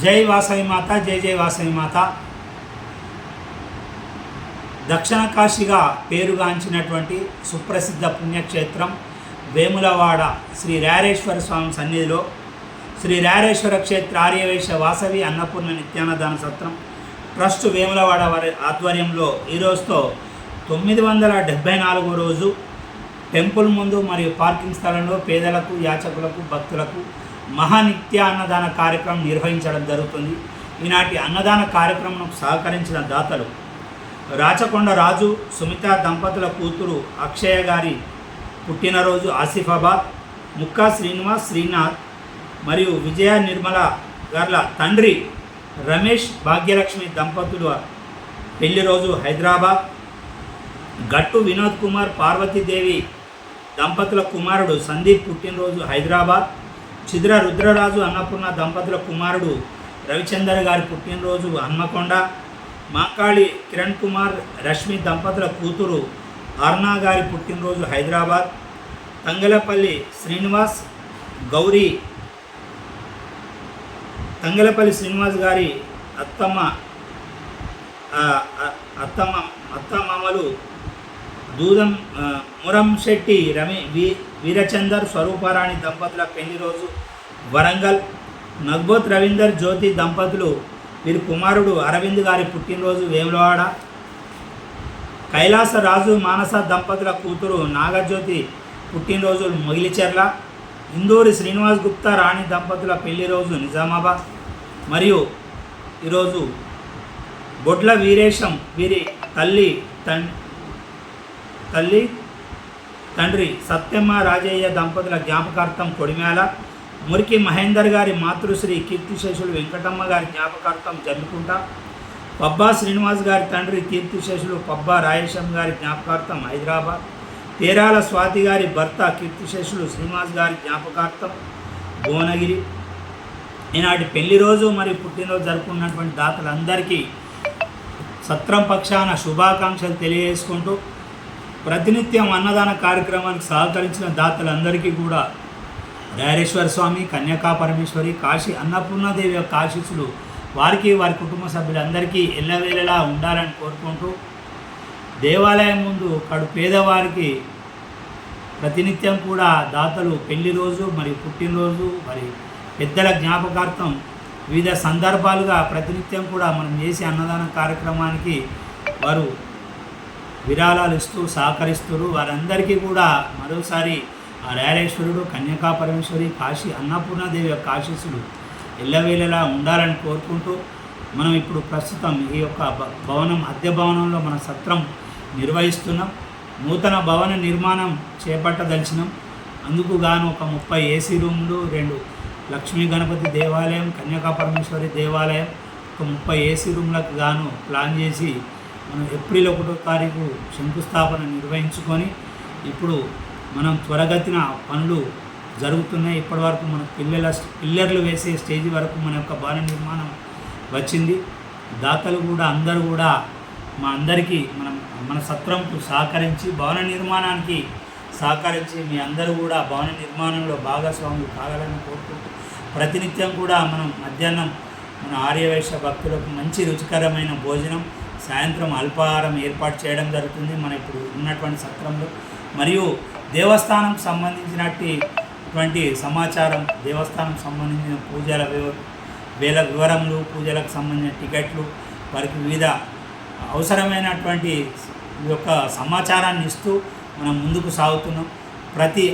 జై వాసవి మాత, జై జై వాసవి మాత. దక్షిణ కాశీగా పేరుగాంచినటువంటి సుప్రసిద్ధ పుణ్యక్షేత్రం వేములవాడ శ్రీ రారేశ్వర స్వామి సన్నిధిలో శ్రీ రారేశ్వర క్షేత్ర ఆర్యవైశ్య వాసవి అన్నపూర్ణ నిత్యాన్నదాన సత్రం ట్రస్ట్ వేములవాడ వారి ఆధ్వర్యంలో ఈరోజుతో 974వ రోజు టెంపుల్ ముందు మరియు పార్కింగ్ స్థలంలో పేదలకు, యాచకులకు, భక్తులకు మహానిత్య అన్నదాన కార్యక్రమం నిర్వహించడం జరుగుతుంది. ఈనాటి అన్నదాన కార్యక్రమం సహకరించిన దాతలు రాచకొండ రాజు, సుమిత దంపతుల కూతురు అక్షయ గారి పుట్టినరోజు ఆసిఫాబాద్, ముక్కా శ్రీనివాస్, శ్రీనాథ్ మరియు విజయ నిర్మల గార్ల తండ్రి రమేష్, భాగ్యలక్ష్మి దంపతుల పెళ్లి రోజు హైదరాబాద్, గట్టు వినోద్ కుమార్, పార్వతీదేవి దంపతుల కుమారుడు సందీప్ పుట్టినరోజు హైదరాబాద్, చిద్ర రుద్రరాజు అన్నపూర్ణ దంపతుల కుమారుడు రవిచందర్ గారి పుట్టినరోజు హన్మకొండ, మాకాళి కిరణ్ కుమార్, రష్మి దంపతుల కూతురు అర్నా గారి పుట్టినరోజు హైదరాబాద్, తంగలపల్లి శ్రీనివాస్ గౌరీ, తంగలపల్లి శ్రీనివాస్ గారి అత్తమామలు దూదం మురంశెట్టి వీరచందర్, స్వరూపారాణి దంపతుల పెళ్లి రోజు వరంగల్, నగ్బోత్ రవీందర్, జ్యోతి దంపతులు వీరి కుమారుడు అరవింద్ గారి పుట్టినరోజు వేములవాడ, కైలాస రాజు, మానస దంపతుల కూతురు నాగజ్యోతి పుట్టినరోజు మొగిలిచెర్ల, ఇందూరి శ్రీనివాస్ గుప్తా, రాణి దంపతుల పెళ్లి రోజు నిజామాబాద్. మరియు ఈరోజు బొడ్ల వీరేశం వీరి తండ్రి సత్యమ్మ రాజయ్య దంపతుల జ్ఞాపకార్థం కొడిమేళ, మురికి మహేందర్ గారి మాతృశ్రీ కీర్తిశేషులు వెంకటమ్మ గారి జ్ఞాపకార్థం జమ్మికుంట, పబ్బా శ్రీనివాస్ గారి తండ్రి కీర్తిశేషులు పబ్బా రాయేశం గారి జ్ఞాపకార్థం హైదరాబాద్, తేరాల స్వాతి గారి భర్త కీర్తిశేషులు శ్రీనివాస్ గారి జ్ఞాపకార్థం భువనగిరి. ఈనాటి పెళ్లి రోజు మరియు పుట్టినరోజు జరుపుకున్నటువంటి దాతలందరికీ సత్రం పక్షాన శుభాకాంక్షలు తెలియజేసుకుంటూ ప్రతినిత్యం అన్నదాన కార్యక్రమానికి సహకరించిన దాతలందరికీ కూడా రారేశ్వర స్వామి, కన్యకా పరమేశ్వరి, కాశీ అన్నపూర్ణాదేవి యొక్క ఆశీస్సులు వారికి, వారి కుటుంబ సభ్యులందరికీ ఎల్లవేళలా ఉండాలని కోరుకుంటూ దేవాలయం ముందు కడు పేదవారికి ప్రతినిత్యం కూడా దాతలు పెళ్లి రోజు మరియు పుట్టినరోజు మరి పెద్దల జ్ఞాపకార్థం వివిధ సందర్భాలుగా ప్రతినిత్యం కూడా మనం చేసే అన్నదాన కార్యక్రమానికి వారు విరాళాలు ఇస్తూ సహకరిస్తారు. వారందరికీ కూడా మరోసారి ఆ రారేశ్వరుడు, కన్యకా పరమేశ్వరి, కాశీ అన్నపూర్ణాదేవి యొక్క ఆశీస్సులు ఎల్లవేళలా ఉండాలని కోరుకుంటూ మనం ఇప్పుడు ప్రస్తుతం ఈ యొక్క భవనం, అద్దె భవనంలో మన సత్రం నిర్వహిస్తున్నాం. నూతన భవన నిర్మాణం చేపట్టదలిచినాం. అందుకు గాను ఒక 30 ఏసీ రూములు, 2 లక్ష్మీ గణపతి దేవాలయం, కన్యకా పరమేశ్వరి దేవాలయం, ఒక 30 ఏసీ రూమ్లకు గాను ప్లాన్ చేసి మనం ఏప్రిల్ 1వ తారీఖు శంకుస్థాపన నిర్వహించుకొని ఇప్పుడు మనం త్వరగతిన పనులు జరుగుతున్నాయి. ఇప్పటి వరకు మన పిల్లర్లు వేసే స్టేజ్ వరకు మన యొక్క భవన నిర్మాణం వచ్చింది. దాతలు కూడా అందరూ కూడా మా అందరికీ మన సత్రంకు సహకరించి భవన నిర్మాణానికి సహకరించి మీ అందరూ కూడా భవన నిర్మాణంలో భాగస్వాములు కావాలని కోరుకుంటూ ప్రతినిత్యం కూడా మనం మధ్యాహ్నం మన ఆర్యవైశ్య భక్తులకు మంచి రుచికరమైన భోజనం, సాయంత్రం అల్పాహారం ఏర్పాటు చేయడం జరుగుతుంది మన ఇప్పుడు ఉన్నటువంటి సత్రంలో. మరియు దేవస్థానం సంబంధించినటువంటి సమాచారం, దేవస్థానం సంబంధించిన పూజల వివరములు, పూజలకు సంబంధించిన టికెట్లు, వారికి వివిధ అవసరమైనటువంటి యొక్క సమాచారాన్ని ఇస్తూ మనం ముందుకు సాగుతున్నాం. ప్రతి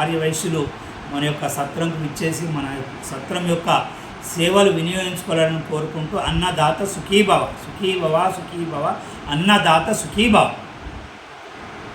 ఆర్యవైశ్యులు మన యొక్క సత్రంకు ఇచ్చేసి మన సత్రం యొక్క సేవలు వినియోగించుకోవాలని కోరుకుంటూ అన్నదాత సుఖీభవ, సుఖీభవ, సుఖీభవ, అన్నదాత సుఖీభవ.